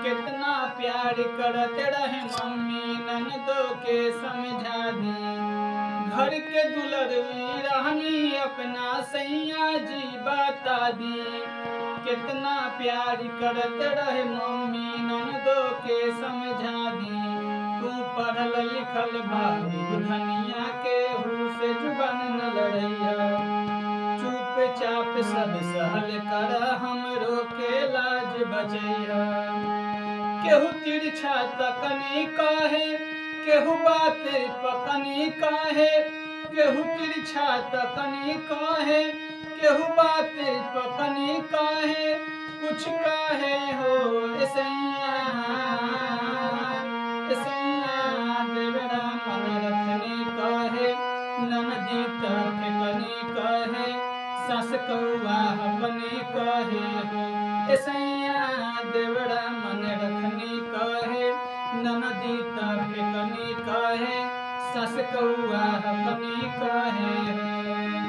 कितना प्यार करते रहे मम्मी ननदों के समझा दी। घर के दुलरवी रहनी अपना सैया जी बता दी। कितना प्यार करते रहे मम्मी ननदों के समझा दी। तू पढ़ल लिखल बाबू धनिया के से जुबान न लड़ैया। चुपचाप सब सहल कर हमरो के लाज बचैया। केहू तिरछा तकनी कहे केहू बात पकनी कहे। केहू तिरछा तकनी कहे केहू बात पकनी कहे। कुछ कहे हो ऐसैया देवरा मन रखनी कहे। ननदी तक कनी कहे सास कौआ अपनी कहे हो ऐसैया देवरा मन रखनी कहे। ननदी तक कनी कहे सास कौआ अपनी कहे हो।